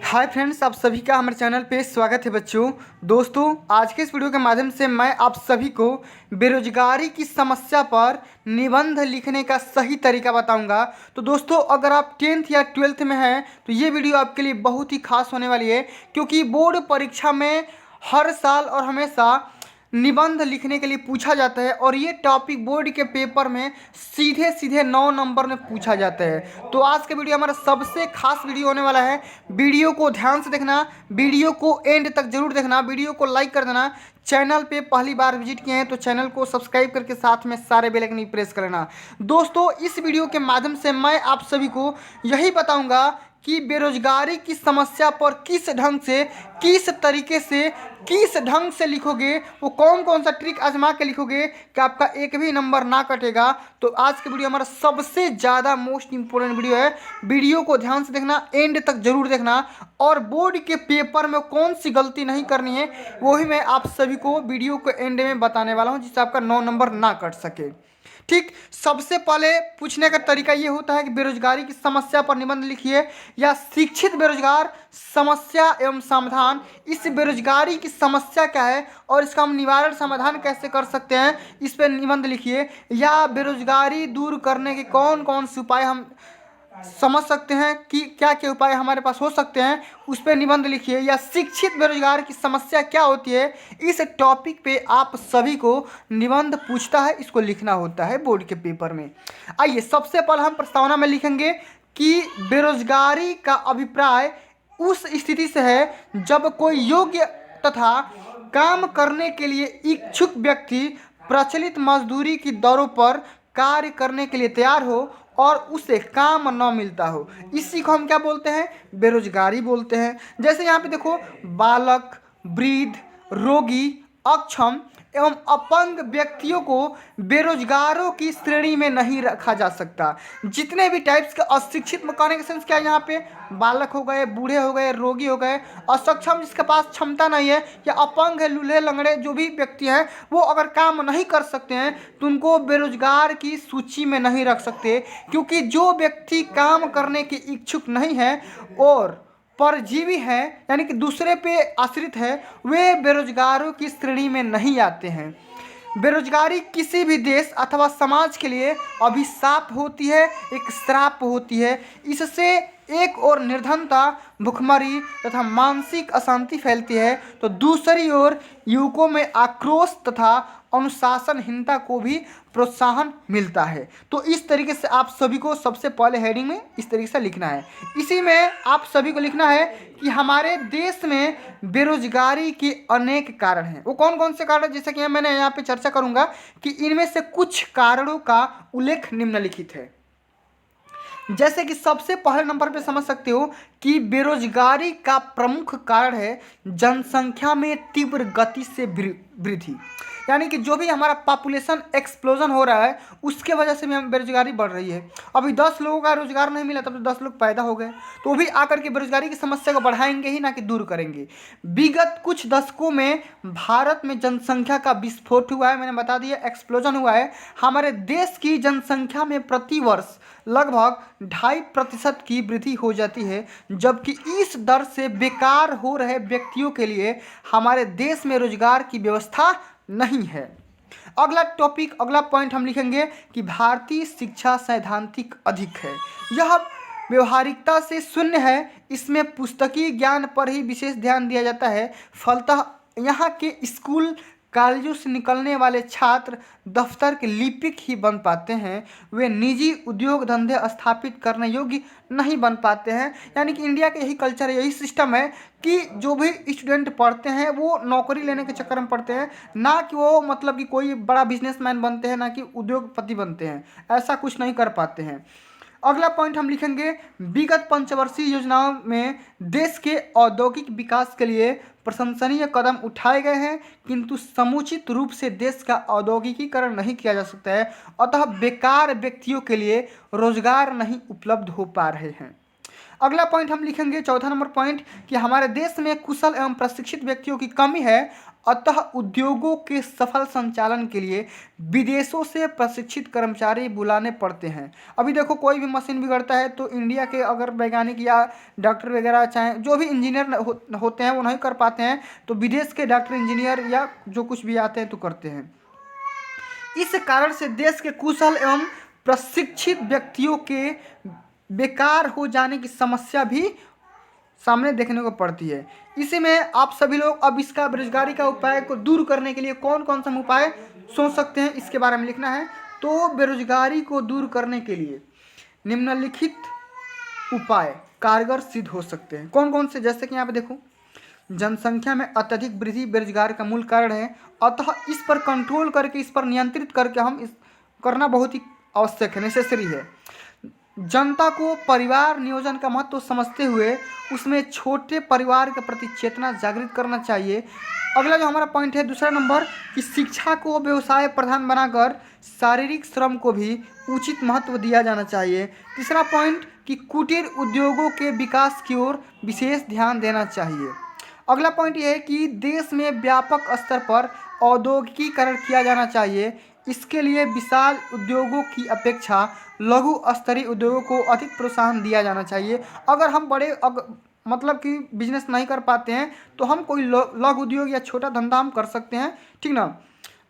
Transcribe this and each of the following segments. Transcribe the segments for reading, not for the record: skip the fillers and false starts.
Hi friends, आप सभी का हमारे चैनल पे स्वागत है। दोस्तों आज के इस वीडियो के माध्यम से मैं आप सभी को बेरोजगारी की समस्या पर निबंध लिखने का सही तरीका बताऊंगा। तो दोस्तों अगर आप 10th या 12th में हैं तो ये वीडियो आपके लिए बहुत ही खास होने वाली है, क्योंकि बोर्ड परीक्षा में हर साल और हमेशा निबंध लिखने के लिए पूछा जाता है और ये टॉपिक बोर्ड के पेपर में सीधे सीधे 9 नंबर में पूछा जाता है। तो आज का वीडियो हमारा सबसे खास वीडियो होने वाला है। वीडियो को ध्यान से देखना, वीडियो को एंड तक जरूर देखना, वीडियो को लाइक कर देना। चैनल पे पहली बार विजिट किए हैं तो चैनल को सब्सक्राइब करके साथ में सारे बेल आइकन प्रेस कर लेना। दोस्तों इस वीडियो के माध्यम से मैं आप सभी को यही बताऊंगा कि बेरोजगारी की समस्या पर किस ढंग से, किस तरीके से, किस ढंग से लिखोगे, वो कौन कौन सा ट्रिक आजमा के लिखोगे कि आपका एक भी नंबर ना कटेगा। तो आज की वीडियो हमारा सबसे ज़्यादा मोस्ट इंपोर्टेंट वीडियो है। वीडियो को ध्यान से देखना, एंड तक जरूर देखना, और बोर्ड के पेपर में कौन सी गलती नहीं करनी है वही मैं आप सभी को वीडियो के एंड में बताने वाला हूँ, जिससे आपका 9 नंबर ना कट सके। ठीक, सबसे पहले पूछने का तरीका ये होता है कि बेरोजगारी की समस्या पर निबंध लिखिए, या शिक्षित बेरोजगार समस्या एवं समाधान। इस बेरोजगारी की समस्या क्या है और इसका हम निवारण समाधान कैसे कर सकते हैं, इस पर निबंध लिखिए। या बेरोजगारी दूर करने के कौन कौन से उपाय हम समझ सकते हैं कि क्या क्या उपाय हमारे पास हो सकते हैं, उस पर निबंध लिखिए। या शिक्षित बेरोजगार की समस्या क्या होती है, इस टॉपिक पे आप सभी को निबंध पूछता है, इसको लिखना होता है बोर्ड के पेपर में। आइए सबसे पहले हम प्रस्तावना में लिखेंगे कि बेरोजगारी का अभिप्राय उस स्थिति से है जब कोई योग्य तथा काम करने के लिए इच्छुक व्यक्ति प्रचलित मजदूरी की दरों पर कार्य करने के लिए तैयार हो और उसे काम न मिलता हो। इसी को हम क्या बोलते हैं, बेरोजगारी बोलते हैं। जैसे यहाँ पे देखो, बालक, वृद्ध, रोगी, अक्षम एवं अपंग व्यक्तियों को बेरोजगारों की श्रेणी में नहीं रखा जा सकता। जितने भी टाइप्स के अशिक्षित कहने का सेंस क्या है, यहाँ पे बालक हो गए, बूढ़े हो गए, रोगी हो गए, असक्षम जिसके पास क्षमता नहीं है, या अपंग है, लूल्हे लंगड़े जो भी व्यक्ति हैं वो अगर काम नहीं कर सकते हैं तो उनको बेरोजगार की सूची में नहीं रख सकते। क्योंकि जो व्यक्ति काम करने के इच्छुक नहीं है और परजीवी हैं, यानी कि दूसरे पे आश्रित है, वे बेरोजगारों की श्रेणी में नहीं आते हैं। बेरोजगारी किसी भी देश अथवा समाज के लिए अभिशाप होती है, एक श्राप होती है। इससे एक और निर्धनता, भुखमरी तथा मानसिक अशांति फैलती है, तो दूसरी ओर युवकों में आक्रोश तथा अनुशासनहीनता को भी प्रोत्साहन मिलता है। तो इस तरीके से आप सभी को सबसे पहले हेडिंग में इस तरीके से लिखना है। इसी में आप सभी को लिखना है कि हमारे देश में बेरोजगारी के अनेक कारण हैं। वो कौन कौन से कारण, जैसे कि मैंने यहाँ पे चर्चा करूँगा कि इनमें से कुछ कारणों का उल्लेख निम्नलिखित है। जैसे कि सबसे पहले नंबर पे समझ सकते हो कि बेरोजगारी का प्रमुख कारण है जनसंख्या में तीव्र गति से वृद्धि। यानी कि जो भी हमारा पॉपुलेशन एक्सप्लोजन हो रहा है उसके वजह से भी हम बेरोजगारी बढ़ रही है। अभी 10 लोगों का रोजगार नहीं मिला, तब तो 10 लोग पैदा हो गए, तो वो भी आकर के बेरोजगारी की समस्या को बढ़ाएंगे ही, ना कि दूर करेंगे। विगत कुछ दशकों में भारत में जनसंख्या का विस्फोट हुआ है, मैंने बता दिया एक्सप्लोजन हुआ है। हमारे देश की जनसंख्या में प्रति वर्ष लगभग 2.5% की वृद्धि हो जाती है, जबकि इस दर से बेकार हो रहे व्यक्तियों के लिए हमारे देश में रोजगार की व्यवस्था नहीं है। अगला टॉपिक, अगला पॉइंट हम लिखेंगे कि भारतीय शिक्षा सैद्धांतिक अधिक है। यह व्यवहारिकता से शून्य है, इसमें पुस्तकीय ज्ञान पर ही विशेष ध्यान दिया जाता है। फलतः यहाँ के स्कूल कॉलेजों से निकलने वाले छात्र दफ्तर के लिपिक ही बन पाते हैं, वे निजी उद्योग धंधे स्थापित करने योग्य नहीं बन पाते हैं। यानी कि इंडिया का यही कल्चर है, यही सिस्टम है कि जो भी स्टूडेंट पढ़ते हैं वो नौकरी लेने के चक्कर में पढ़ते हैं, ना कि वो मतलब कि कोई बड़ा बिजनेसमैन बनते हैं, ना कि उद्योगपति बनते हैं, ऐसा कुछ नहीं कर पाते हैं। अगला पॉइंट हम लिखेंगे, विगत पंचवर्षीय योजनाओं में देश के औद्योगिक विकास के लिए प्रशंसनीय कदम उठाए गए हैं, किंतु समुचित रूप से देश का औद्योगिकीकरण नहीं किया जा सकता है, अतः बेकार व्यक्तियों के लिए रोजगार नहीं उपलब्ध हो पा रहे हैं। अगला पॉइंट हम लिखेंगे, चौथा नंबर पॉइंट, कि हमारे देश में कुशल एवं प्रशिक्षित व्यक्तियों की कमी है, अतः उद्योगों के सफल संचालन के लिए विदेशों से प्रशिक्षित कर्मचारी बुलाने पड़ते हैं। अभी देखो कोई भी मशीन बिगड़ता है तो इंडिया के अगर वैज्ञानिक या डॉक्टर वगैरह चाहे जो भी इंजीनियर होते हैं वो नहीं कर पाते हैं, तो विदेश के डॉक्टर इंजीनियर या जो कुछ भी आते हैं तो करते हैं। इस कारण से देश के कुशल एवं प्रशिक्षित व्यक्तियों के बेकार हो जाने की समस्या भी सामने देखने को पड़ती है। इसी में आप सभी लोग अब इसका बेरोजगारी का उपाय को दूर करने के लिए कौन कौन सा उपाय सोच सकते हैं, इसके बारे में लिखना है। तो बेरोजगारी को दूर करने के लिए निम्नलिखित उपाय कारगर सिद्ध हो सकते हैं। कौन कौन से, जैसे कि यहाँ पे देखो, जनसंख्या में अत्यधिक वृद्धि बेरोजगार का मूल कारण है, अतः इस पर कंट्रोल करके, इस पर नियंत्रित करके हम इस करना बहुत ही आवश्यक है, नेसेसरी है। जनता को परिवार नियोजन का महत्व समझते हुए उसमें छोटे परिवार के प्रति चेतना जागृत करना चाहिए। अगला जो हमारा पॉइंट है, दूसरा नंबर, कि शिक्षा को व्यवसाय प्रधान बनाकर शारीरिक श्रम को भी उचित महत्व दिया जाना चाहिए। तीसरा पॉइंट, कि कुटीर उद्योगों के विकास की ओर विशेष ध्यान देना चाहिए। अगला पॉइंट यह है कि देश में व्यापक स्तर पर औद्योगिकीकरण किया जाना चाहिए। इसके लिए विशाल उद्योगों की अपेक्षा लघु स्तरीय उद्योगों को अधिक प्रोत्साहन दिया जाना चाहिए। अगर हम मतलब कि बिजनेस नहीं कर पाते हैं तो हम कोई लघु उद्योग या छोटा धंधा हम कर सकते हैं, ठीक ना।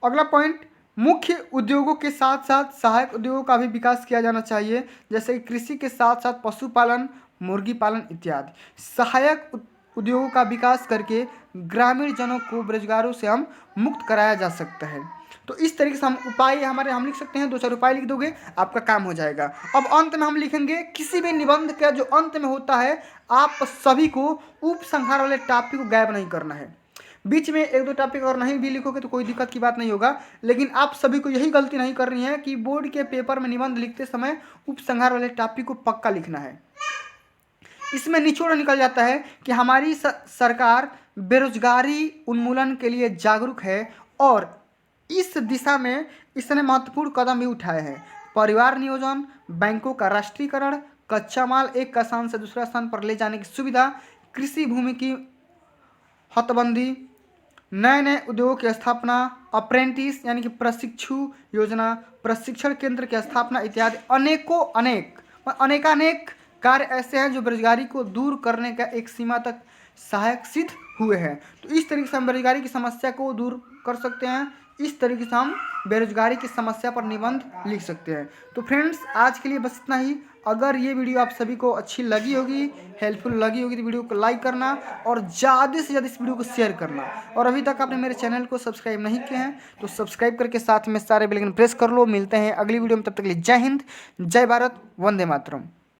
अगला पॉइंट, मुख्य उद्योगों के साथ साथ सहायक उद्योगों का भी विकास किया जाना चाहिए, जैसे कि कृषि के साथ साथ पशुपालन, मुर्गी पालन इत्यादि। सहायक उद्योगों का विकास करके ग्रामीण जनों को बेरोजगारों से हम मुक्त कराया जा सकता है। तो इस तरीके से हम उपाय हम लिख सकते हैं, 2-4 उपाय लिख दोगे आपका काम हो जाएगा। अब अंत में हम लिखेंगे, किसी भी निबंध का जो अंत में होता है आप सभी को उपसंहार वाले टॉपिक को गायब नहीं करना है। बीच में 1-2 टॉपिक और नहीं भी लिखोगे तो कोई दिक्कत की बात नहीं होगा, लेकिन आप सभी को यही गलती नहीं करनी है कि बोर्ड के पेपर में निबंध लिखते समय उपसंहार वाले टॉपिक को पक्का लिखना है। इसमें निचोड़ निकल जाता है कि हमारी सरकार बेरोजगारी उन्मूलन के लिए जागरूक है और इस दिशा में इसने महत्वपूर्ण कदम भी उठाए हैं। परिवार नियोजन, बैंकों का राष्ट्रीयकरण, कच्चा माल एक स्थान से दूसरा स्थान पर ले जाने की सुविधा, कृषि भूमि की हदबंदी, नए नए उद्योगों की स्थापना, अप्रेंटिस यानी कि प्रशिक्षु योजना, प्रशिक्षण केंद्र की स्थापना इत्यादि अनेकानेक कार्य ऐसे हैं जो बेरोजगारी को दूर करने का एक सीमा तक सहायक सिद्ध हुए हैं। तो इस तरीके से हम बेरोजगारी की समस्या को दूर कर सकते हैं। इस तरीके से हम बेरोजगारी की समस्या पर निबंध लिख सकते हैं। तो फ्रेंड्स, आज के लिए बस इतना ही। अगर ये वीडियो आप सभी को अच्छी लगी होगी, हेल्पफुल लगी होगी, तो वीडियो को लाइक करना और ज़्यादा से ज़्यादा इस वीडियो को शेयर करना। और अभी तक आपने मेरे चैनल को सब्सक्राइब नहीं किए हैं तो सब्सक्राइब करके साथ में सारे बेल आइकन प्रेस कर लो। मिलते हैं अगली वीडियो में, तब तक के लिए जय हिंद, जय भारत, वंदे मातरम।